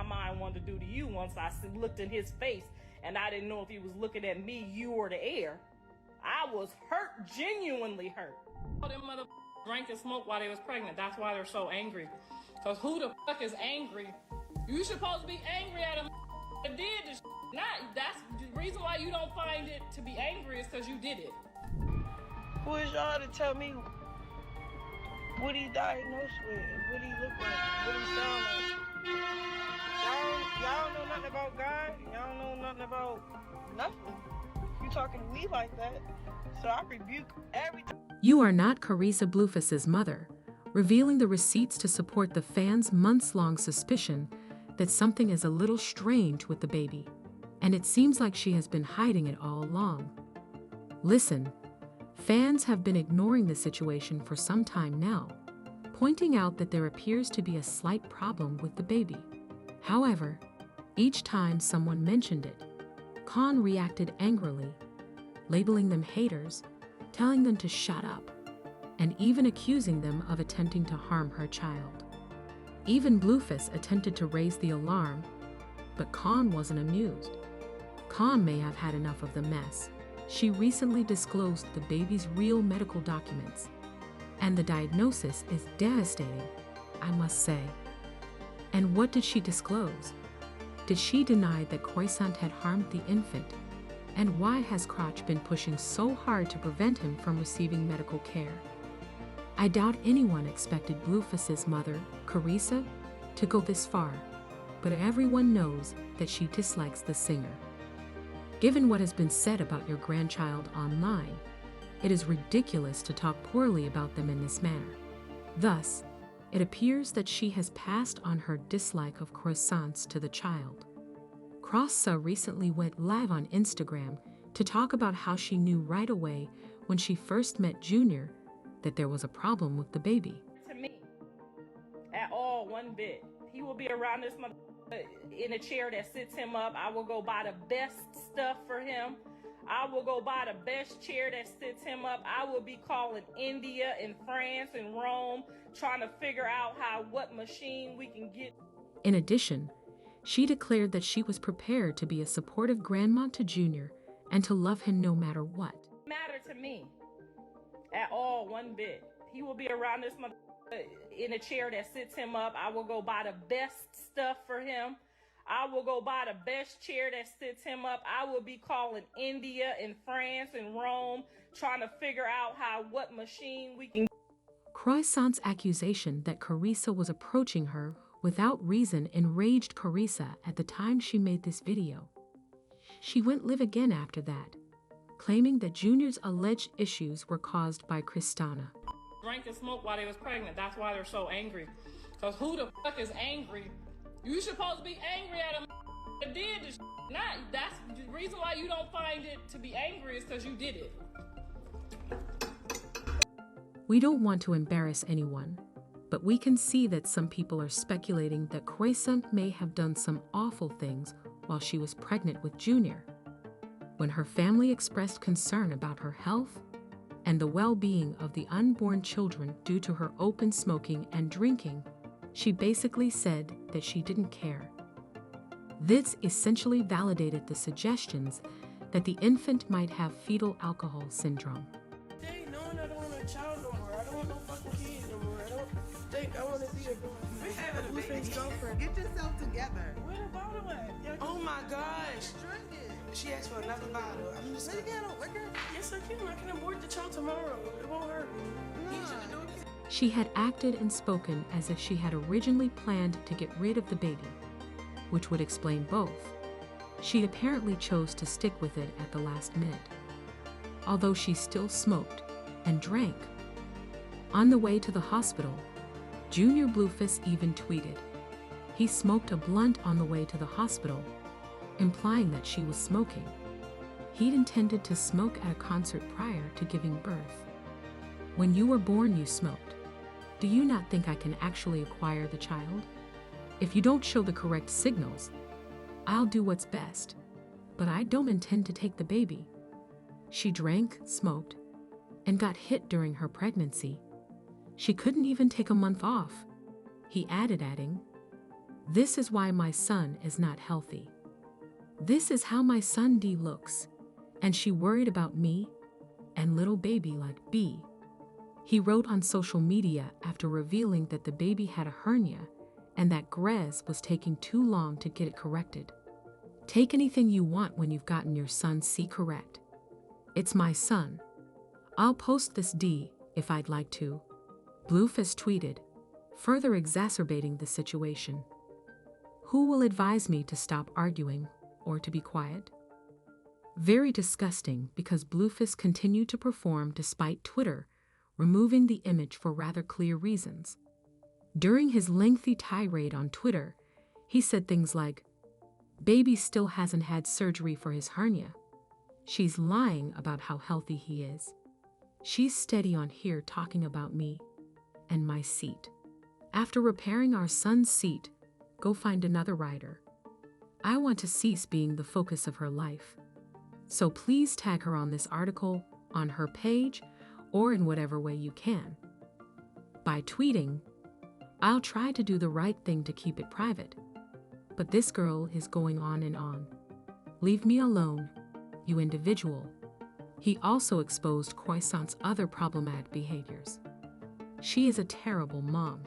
my mind wanted to do to you once I looked in his face and I didn't know if he was looking at me, you, or the air. I was hurt, genuinely hurt. All them mother drank and smoked while they was pregnant. That's why they're so angry. Because who the fuck is angry? You supposed to be angry at him that did this. Not, that's the reason why you don't find it to be angry is because you did it. Who is y'all to tell me what he diagnosed with, what he looked like, what he sound like? Y'all don't know nothing about God. Y'all don't know nothing about nothing. You talking to me like that, so I rebuke everything. You are not Carissa Blueface's mother, revealing the receipts to support the fans' months-long suspicion that something is a little strange with the baby, and it seems like she has been hiding it all along. Listen, fans have been ignoring the situation for some time now, pointing out that there appears to be a slight problem with the baby. However, each time someone mentioned it, Khan reacted angrily, labeling them haters, telling them to shut up, and even accusing them of attempting to harm her child. Even Blueface attempted to raise the alarm, but Khan wasn't amused. Khan may have had enough of the mess. She recently disclosed the baby's real medical documents, and the diagnosis is devastating, I must say. And what did she disclose? Did she deny that Chrisean had harmed the infant? And why has Crotch been pushing so hard to prevent him from receiving medical care? I doubt anyone expected Blueface's mother, Carissa, to go this far, but everyone knows that she dislikes the singer. Given what has been said about your grandchild online, it is ridiculous to talk poorly about them in this manner. Thus, it appears that she has passed on her dislike of croissants to the child. Chrisean recently went live on Instagram to talk about how she knew right away when she first met Junior that there was a problem with the baby. To me, at all, one bit. He will be around this mother in a chair that sits him up. I will go buy the best stuff for him. I will go buy the best chair that sits him up. I will be calling India and France and Rome, trying to figure out what machine we can get. In addition, she declared that she was prepared to be a supportive grandma to Junior and to love him no matter what. Matter to me, at all, one bit. He will be around this mother in a chair that sits him up. I will go buy the best stuff for him. I will go buy the best chair that sits him up. I will be calling India and France and Rome, trying to figure out what machine we can. Chrisean's accusation that Carissa was approaching her without reason enraged Carissa at the time she made this video. She went live again after that, claiming that Junior's alleged issues were caused by Chrisean. Drank and smoked while they was pregnant. That's why they're so angry. Because who the fuck is angry? You supposed to be angry at him that did this. Not, that's the reason why you don't find it to be angry is because you did it. We don't want to embarrass anyone, but we can see that some people are speculating that Chrisean may have done some awful things while she was pregnant with Junior. When her family expressed concern about her health and the well-being of the unborn children due to her open smoking and drinking, she basically said that she didn't care. This essentially validated the suggestions that the infant might have fetal alcohol syndrome. They knowing I don't want a child no more. I don't want no fucking kid no more. I don't think I want to be a Blueface girlfriend. Get yourself together. Where the bottle at? Oh my gosh. Drink it. She asked for another bottle. I'm just Let me get a liquor. Yes, I can. I can abort the child tomorrow. It won't hurt me. She had acted and spoken as if she had originally planned to get rid of the baby, which would explain both. She apparently chose to stick with it at the last minute, although she still smoked and drank. On the way to the hospital, Junior Blueface even tweeted, he smoked a blunt on the way to the hospital, implying that she was smoking. He'd intended to smoke at a concert prior to giving birth. When you were born, you smoked. Do you not think I can actually acquire the child? If you don't show the correct signals, I'll do what's best, but I don't intend to take the baby. She drank, smoked, and got hit during her pregnancy. She couldn't even take a month off. He added, This is why my son is not healthy. This is how my son D looks. And she worried about me and little baby like B. He wrote on social media after revealing that the baby had a hernia and that Grez was taking too long to get it corrected. Take anything you want when you've gotten your son C correct. It's my son. I'll post this D if I'd like to. Blueface tweeted, further exacerbating the situation. Who will advise me to stop arguing or to be quiet? Very disgusting because Blueface continued to perform despite Twitter removing the image for rather clear reasons. During his lengthy tirade on Twitter, he said things like, "Baby still hasn't had surgery for his hernia. She's lying about how healthy he is. She's steady on here talking about me and my seat. After repairing our son's seat, go find another rider. I want to cease being the focus of her life. So please tag her on this article, on her page, or in whatever way you can." By tweeting, "I'll try to do the right thing to keep it private, but this girl is going on and on. Leave me alone, you individual." He also exposed Chrisean's other problematic behaviors. She is a terrible mom.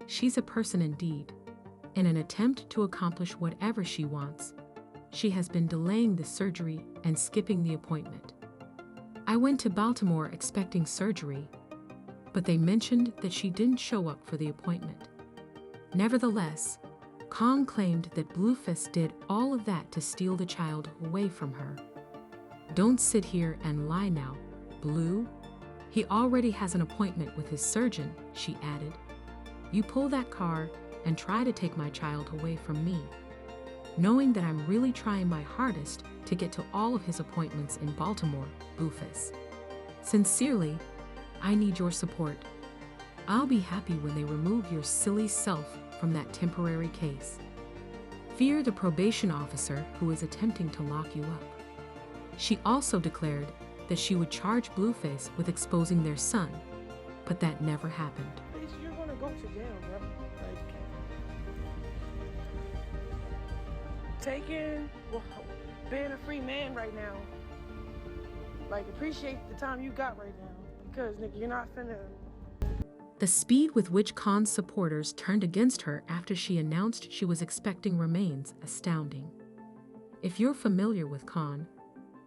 She's a person indeed. In an attempt to accomplish whatever she wants, she has been delaying the surgery and skipping the appointment. I went to Baltimore expecting surgery, but they mentioned that she didn't show up for the appointment. Nevertheless, Kong claimed that Blueface did all of that to steal the child away from her. "Don't sit here and lie now, Blue. He already has an appointment with his surgeon," she added. "You pull that car and try to take my child away from me, knowing that I'm really trying my hardest to get to all of his appointments in Baltimore, Blueface. Sincerely, I need your support. I'll be happy when they remove your silly self from that temporary case. Fear the probation officer who is attempting to lock you up." She also declared that she would charge Blueface with exposing their son, but that never happened. You're gonna go to jail, bro. Being a free man right now. Appreciate the time you got right now. Because, nigga, you're not finna. The speed with which Khan's supporters turned against her after she announced she was expecting remains astounding. If you're familiar with Khan,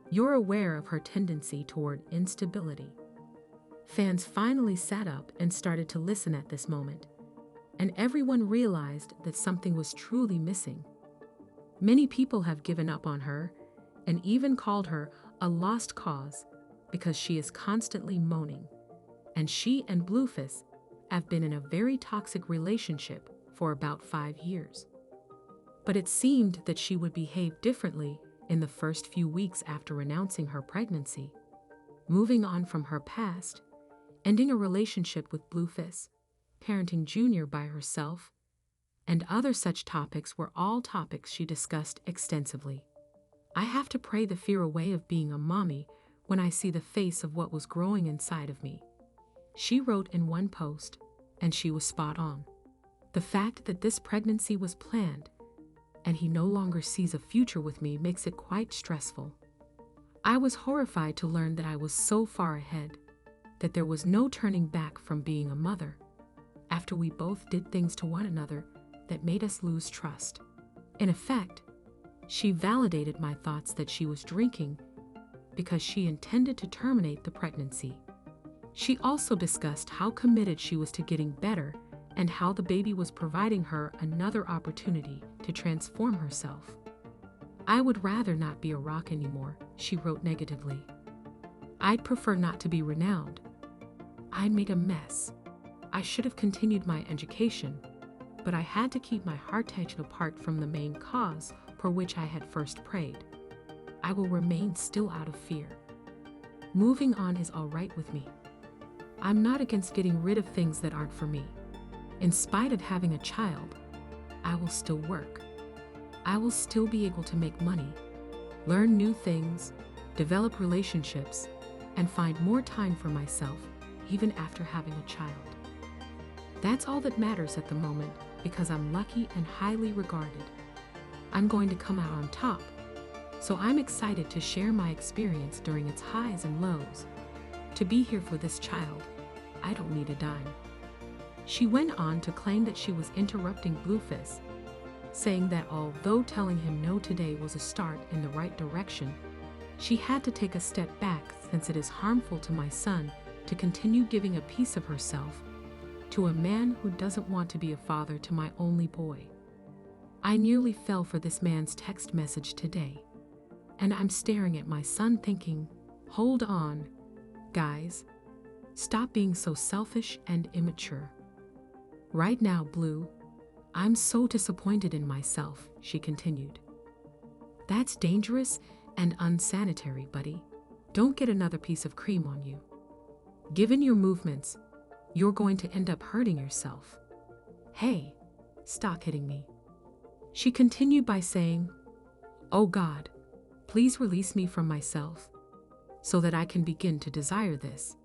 you're aware of her tendency toward instability. Fans finally sat up and started to listen at this moment, and everyone realized that something was truly missing. Many people have given up on her and even called her a lost cause because she is constantly moaning, and she and Blueface have been in a very toxic relationship for about 5 years. But it seemed that she would behave differently in the first few weeks after announcing her pregnancy, moving on from her past, ending a relationship with Blueface, parenting Jr by herself, and other such topics were all topics she discussed extensively. "I have to pray the fear away of being a mommy when I see the face of what was growing inside of me," she wrote in one post, and she was spot on. The fact that this pregnancy was planned and he no longer sees a future with me makes it quite stressful. I was horrified to learn that I was so far ahead, that there was no turning back from being a mother, after we both did things to one another that made us lose trust. In effect, she validated my thoughts that she was drinking because she intended to terminate the pregnancy. She also discussed how committed she was to getting better and how the baby was providing her another opportunity to transform herself. "I would rather not be a rock anymore," she wrote negatively. "I'd prefer not to be renowned. I made a mess. I should have continued my education, but I had to keep my heart taken apart from the main cause for which I had first prayed. I will remain still out of fear. Moving on is all right with me. I'm not against getting rid of things that aren't for me. In spite of having a child, I will still work. I will still be able to make money, learn new things, develop relationships, and find more time for myself even after having a child. That's all that matters at the moment, because I'm lucky and highly regarded. I'm going to come out on top. So I'm excited to share my experience during its highs and lows. To be here for this child, I don't need a dime. She went on to claim that she was interrupting Blueface, saying that although telling him no today was a start in the right direction, she had to take a step back since it is harmful to my son to continue giving a piece of herself to a man who doesn't want to be a father to my only boy. I nearly fell for this man's text message today, and I'm staring at my son thinking, hold on, guys, stop being so selfish and immature. Right now, Blue, I'm so disappointed in myself, she continued. That's dangerous and unsanitary, buddy. Don't get another piece of cream on you. Given your movements, you're going to end up hurting yourself. Hey, stop hitting me. She continued by saying, oh God, please release me from myself so that I can begin to desire this.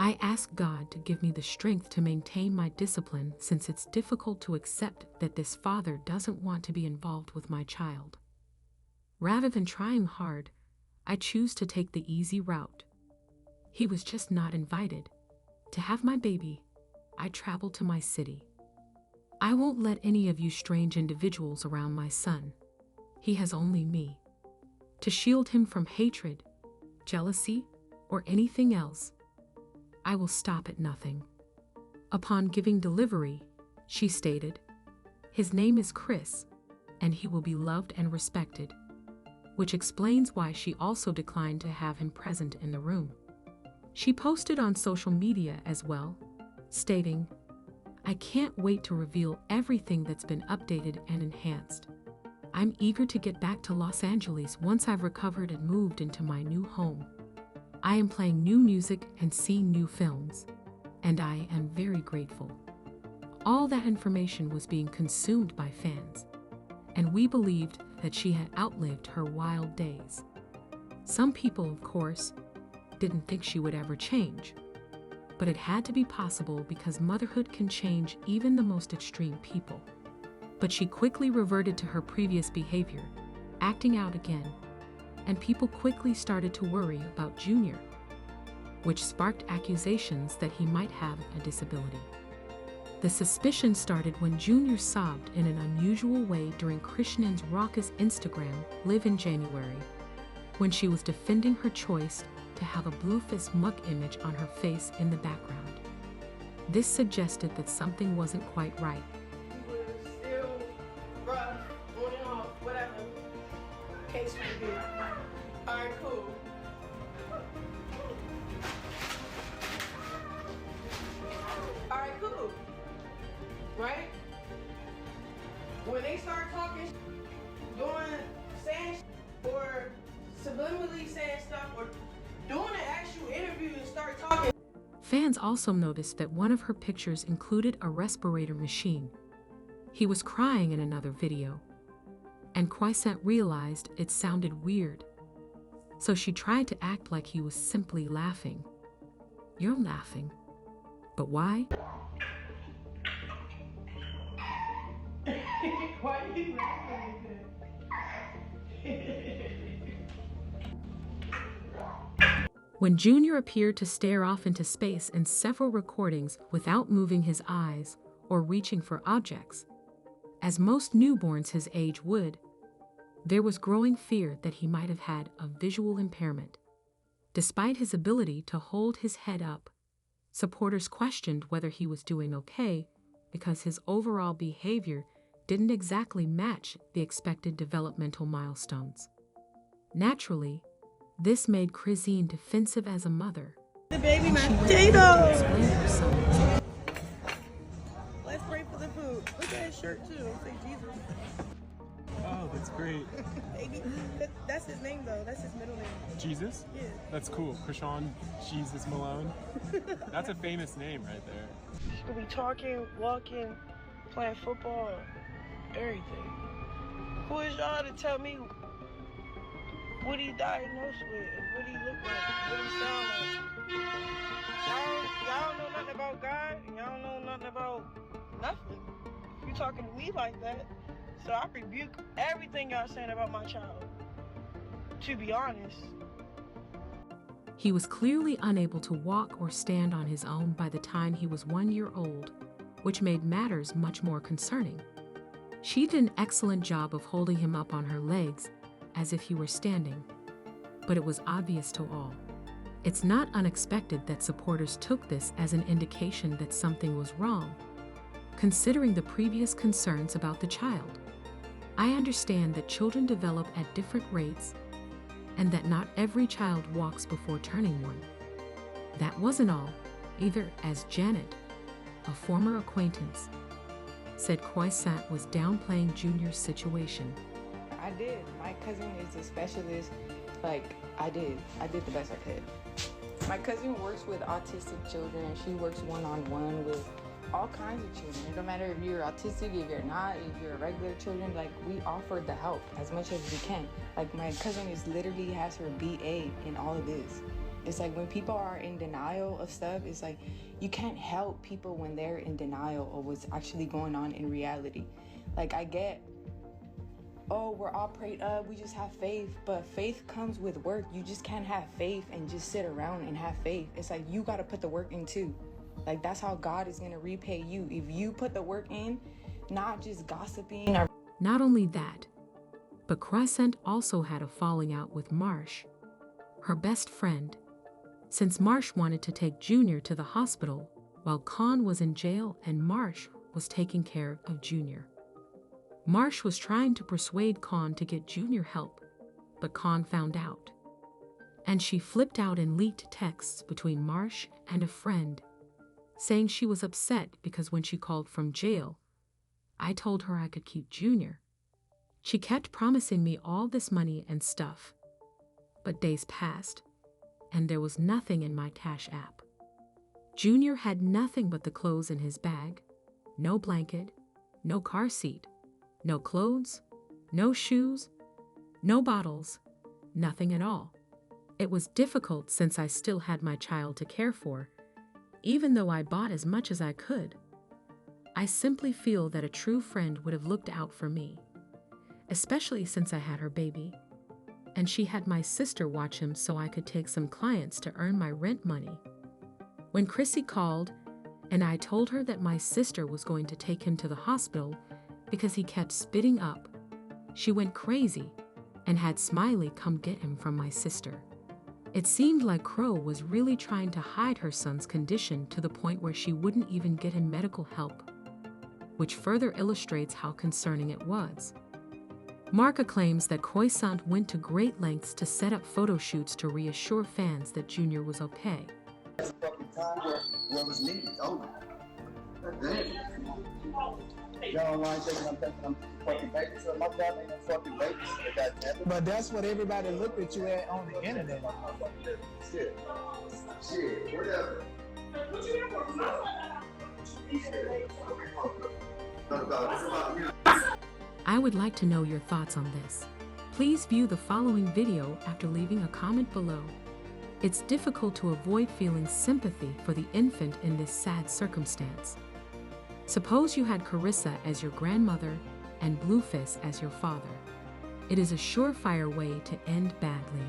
I ask God to give me the strength to maintain my discipline since it's difficult to accept that this father doesn't want to be involved with my child. Rather than trying hard, I choose to take the easy route. He was just not invited. To have my baby, I traveled to my city. I won't let any of you strange individuals around my son. He has only me. To shield him from hatred, jealousy, or anything else, I will stop at nothing. Upon giving delivery, she stated, his name is Chris, and he will be loved and respected, which explains why she also declined to have him present in the room. She posted on social media as well, stating, I can't wait to reveal everything that's been updated and enhanced. I'm eager to get back to Los Angeles once I've recovered and moved into my new home. I am playing new music and seeing new films, and I am very grateful. All that information was being consumed by fans, and we believed that she had outlived her wild days. Some people, of course, didn't think she would ever change, but it had to be possible because motherhood can change even the most extreme people. But she quickly reverted to her previous behavior, acting out again, and people quickly started to worry about Junior, which sparked accusations that he might have a disability. The suspicion started when Junior sobbed in an unusual way during Chrisean's raucous Instagram live in January, when she was defending her choice to have a Blueface muck image on her face in the background. This suggested that something wasn't quite right. He was still rough, on and off, whatever. Case may be. Alright, cool. Alright, cool. Right? When they start talking, saying or subliminally saying stuff or doing an actual interview and start talking. Fans also noticed that one of her pictures included a respirator machine. He was crying in another video, and Chrisean realized it sounded weird. So she tried to act like he was simply laughing. You're laughing. But why? Why are you laughing like that? When Junior appeared to stare off into space in several recordings without moving his eyes or reaching for objects, as most newborns his age would, there was growing fear that he might have had a visual impairment. Despite his ability to hold his head up, supporters questioned whether he was doing okay because his overall behavior didn't exactly match the expected developmental milestones. Naturally, this made Chrisean defensive as a mother. The baby mashed She potatoes. explained her son. Let's pray for the food. Look at his shirt too. Say Jesus. Oh, that's great. Baby. That's his name though. That's his middle name. Jesus? Yeah. That's cool. Chrisean Jesus Malone. That's a famous name right there. We'll be talking, walking, playing football, everything. Who is y'all to tell me what he diagnosed with, what he look like, what he sound like? Y'all don't know nothing about God, and y'all don't know nothing about nothing. you talking to me like that. So I rebuke everything y'all saying about my child, to be honest. He was clearly unable to walk or stand on his own by the time he was 1 year old, which made matters much more concerning. She did an excellent job of holding him up on her legs as if he were standing, but it was obvious to all. It's not unexpected that supporters took this as an indication that something was wrong, considering the previous concerns about the child. I understand that children develop at different rates and that not every child walks before turning one. That wasn't all, either, as Janet, a former acquaintance, said Chrisean was downplaying Junior's situation. I did. My cousin is a specialist. I did the best I could. My cousin works with autistic children, and she works one-on-one with all kinds of children. It don't matter if you're autistic, if you're not, if you're regular children, we offer the help as much as we can. My cousin literally has her BA in all of this. It's when people are in denial of stuff, it's you can't help people when they're in denial of what's actually going on in reality. I get, oh, we're all prayed up, we just have faith, but faith comes with work. You just can't have faith and just sit around and have faith. It's you gotta put the work in too. That's how God is gonna repay you. If you put the work in, not just gossiping. Not only that, but Chrisean also had a falling out with Marsh, her best friend, since Marsh wanted to take Junior to the hospital while Con was in jail and Marsh was taking care of Junior. Marsh was trying to persuade Con to get Junior help, but Con found out. And she flipped out and leaked texts between Marsh and a friend, saying she was upset because when she called from jail, I told her I could keep Junior. She kept promising me all this money and stuff, but days passed, and there was nothing in my Cash App. Junior had nothing but the clothes in his bag, no blanket, no car seat, no clothes, no shoes, no bottles, nothing at all. It was difficult since I still had my child to care for, even though I bought as much as I could. I simply feel that a true friend would have looked out for me, especially since I had her baby, and she had my sister watch him so I could take some clients to earn my rent money. When Chrissy called and I told her that my sister was going to take him to the hospital because he kept spitting up, she went crazy and had Smiley come get him from my sister. It seemed like Crow was really trying to hide her son's condition to the point where she wouldn't even get him medical help, which further illustrates how concerning it was. Marka claims that Chrisean went to great lengths to set up photo shoots to reassure fans that Junior was okay. What was needed. Oh, y'all mind taking I'm fucking babies, so my job ain't no fucking babies. But that's what everybody looked at you at on the internet. Shit, whatever. I would like to know your thoughts on this. Please view the following video after leaving a comment below. It's difficult to avoid feeling sympathy for the infant in this sad circumstance. Suppose you had Carissa as your grandmother and Blueface as your father. It is a surefire way to end badly.